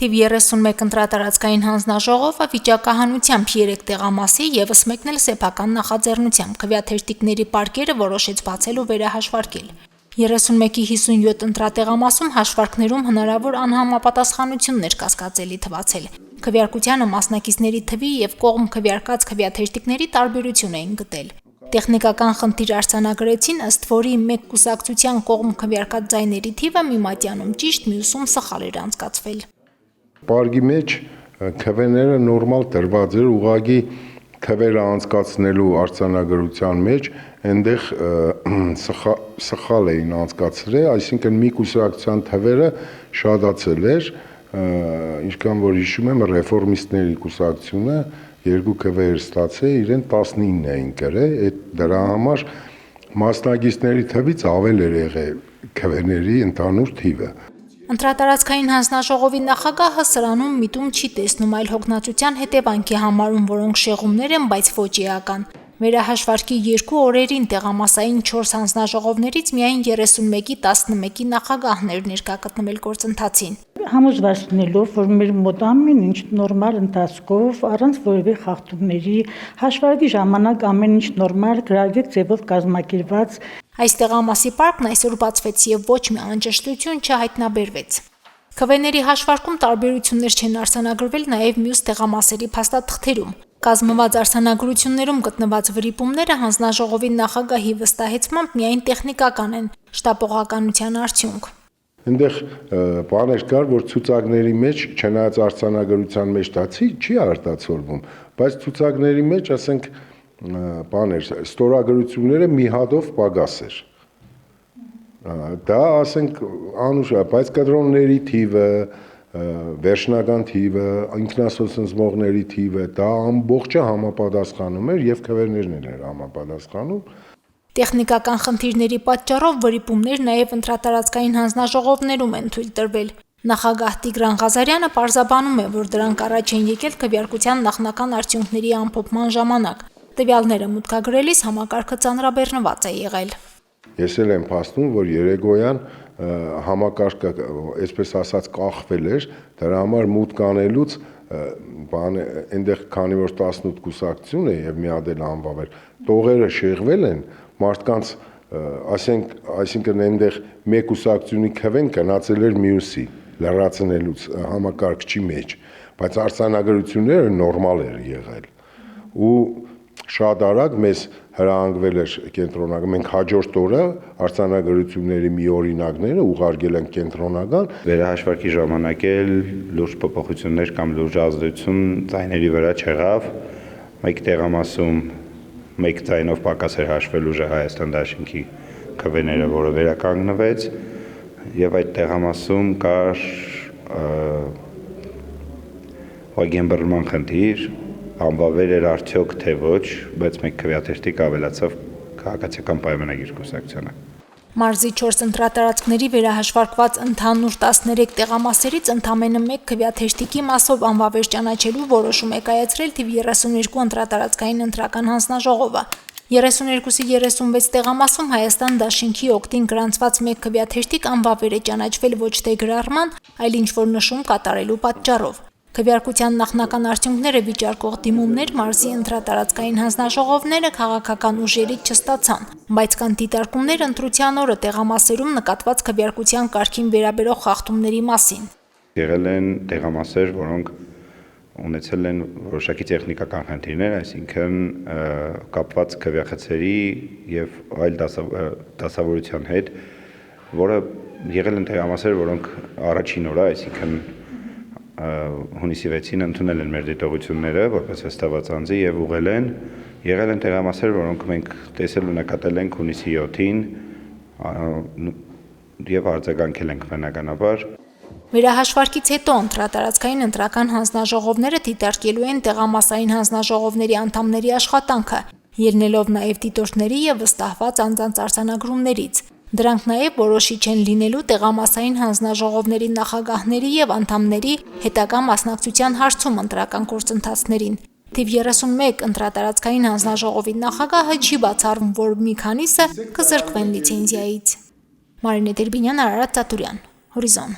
Թիվ 31 ընտրատարածքային հանձնաժողովը վիճակահանությամբ 3 տեղամասի ևս մեկն էլ սեփական նախաձեռնությամբ քվեաթերթիկների պարկերը որոշեց բացել ու վերահաշվարկել։ 31-ի 57 ընտրատեղամասում հաշվարկներում հնարավոր անհամապատասխանություններ կասկածելի թվացել։ Քվեարկությանը մասնակիցների թվի եւ կողմ քվեարկած քվեաթերթիկների տարբերություն էին գտել։ Տեխնիկական խնդիր արձանագրեցին, ըստ որի մեկ կուսակցության կողմ քվեարկած ձայների թիվը մի մատյանում ճիշտ, մյուսում սխալ էր անցկացվել։ Պարգի մեջ քվեները նորմալ տրված էր, ուղղակի քվերը անցկացնելու արձանագրության մեջ այնտեղ սխալ էին անցկացրել, այսինքն մի կուսակցության թվերը շատացել էր, ինչքան որ հիշում եմ, ռեֆորմիստների կուսակցությունը 2 քվեեր ստացել, իրեն 19 էին գրել, դրա համար մասնակիցների թվից ավել էր եղել քվեների ընդհանուր թիվը։ Ընտրատարածքային հանձնաժողովի նախագահը սրանում միտում չի տեսնում, այլ հոգնածության հետևանք է համարում, որոնք շեղումներ են, բայց ոչ էական։ Վերահաշվարկի 2 օրերին տեղամասային 4 հանձնաժողովներից միայն 31-ի 11-ի նախագահն էր ներկա գտնվել գործընթացին։ Համոզված լինելով, որ մեր մոտ ամեն ինչ նորմալ ընթացքով, առանց որևէ խախտումների, հաշվարկի ժամանակ ամեն ինչ նորմալ գրագետ ձևով կազմակերպված։ Այս տեղամասի պարկն այսօր բացվեց եւ ոչ մի անճշտություն չհայտնաբերվեց։ Քվեների հաշվարկում տարբերություններ չեն արձանագրվել նաեւ մյուս տեղամասերի փաստաթղթերում։ Կազմված արձանագրություններում գտնված վրիպումները հանձնաժողովի նախագահի վստահեցմամբ միայն տեխնիկական են, շտապողականության արդյունք։ Այնտեղ բաներ կար, որ ցուցակների մեջ, չնայած արձանագրության մեջ դա չի արտացոլվում, բայց ցուցակների մեջ, ասենք, բաներ, ստորագրությունները մի հատով պակաս էր։ Դա, ասենք, անուշ է, բայց կադրոնների թիվը, վերջնական թիվը, ինքնասոցմողների թիվը, դա ամբողջը համապատասխանում էր եւ քվեներն էր համապատասխանում։ Տեխնիկական խնդիրների պատճառով վրիպումներ նաև ընտրատարածքային հանձնաժողովներում են թույլ տրվել։ Նախագահ Տիգրան Ղազարյանը պարզաբանում է, որ դրանք առաջ են եկել քվեարկության նախնական արդյունքների ամփոփման ժամանակ։ Տվյալները մուտքագրելիս համակարգը ծանրաբեռնված է եղել։ Ես էլ եմ փաստում, որ երեկոյան համակարգը, այսպես ասած, կախվել էր, դրա համար մուտք անելուց այնտեղ քանի որ 18 կուսակցություն է եւ մի հատ էլ անվավ էր, տողերը շեղվել են, մարդկանց, այսինքն այնտեղ մեկ կուսակցությունի քվեն գնացել էր մյուսի, լրացնելուց համակարգչի մեջ, բայց արձանագրությունները նորմալ էր եղել։ Ու շատ արագ մեզ հրահանգվել էր կենտրոնական, մենք հաջորդ օրը արձանագրությունների մի օրինակները ուղարկել են կենտրոնական։ Վերահաշվարկի ժամանակ էլ լուրջ փոփոխություններ կամ լուրջ ազդեցություն ձայների վրա չեղավ։ Մեկ տեղամասում մեկ ձայնով պակաս էր հաշվել ուժը Հայաստան Դաշինքի քվեները, որը վերականգնվեց, եւ այդ տեղամասում կար վագենբռնման խնդիր, անվավեր էր արդյոք թե ոչ, բայց մեկ քվեաթերթիկ ավելացավ քաղաքացիական պայմանագիր կուսակցությանը։ Մարզի 4 ընտրատարածքների վերահաշվարկված ընդհանուր 13 տեղամասերից ընդամենը մեկ քվեաթերթիկի մասով անվավեր ճանաչելու որոշում է կայացրել թիվ 32 ընտրատարածքային ընտրական հանձնաժողովը։ 32-ի 36 տեղամասում Հայաստան Դաշինքի օգտին գրանցված մեկ քվեաթերթիկ անվավեր է ճանաչվել ոչ թե գրառման, այլ ինչ-որ նշում կատարելու պատճառով։ Քվեարկության նախնական արդյունքները վիճարկող դիմումներ մարզի ընտրատարածքային հանձնաժողովները քաղաքական ուժերից չստացան, բայց կան դիտարկումներ ընտրության օրը տեղամասերում նկատված քվեարկության կարգին վերաբերող խախտումների մասին։ Եղել են տեղամասեր, որոնք ունեցել են որոշակի տեխնիկական խնդիրներ, այսինքն կապված քվեախցերի եւ այլ դասավորության հետ, որը եղել են տեղամասեր, որոնք առաջին օրը, այսինքն հունիսի 6-ին ընդունել են մեր դիտողությունները որպես վստահված անձի եւ ուղղել են, եղել են տեղամասեր, որոնք մենք տեսել ու նկատել ենք հունիսի 7-ին եւ արձագանքել ենք բնականաբար։ Վերահաշվարկից հետո ընտրատարածքային ընտրական հանձնաժողովները դիտարկելու են տեղամասային հանձնաժողովների անդամների աշխատանքը, ելնելով նաեւ դիտորդների եւ վստահված անձանց արձանագրումներից։ Դրանք նաև որոշիչ են լինելու տեղամասային հանձնաժողովների նախագահների եւ անդամների հետագա մասնակցության հարցում ընտրական գործընթացներին։ Թիվ 31 ընտրատարածքային հանձնաժողովի նախագահը չի բացառում, որ մի քանիսը կզրկվեն լիցենզիայից։ Մարինե Տերբինյան, Արարատ Ծատուրյան, Հորիզոն։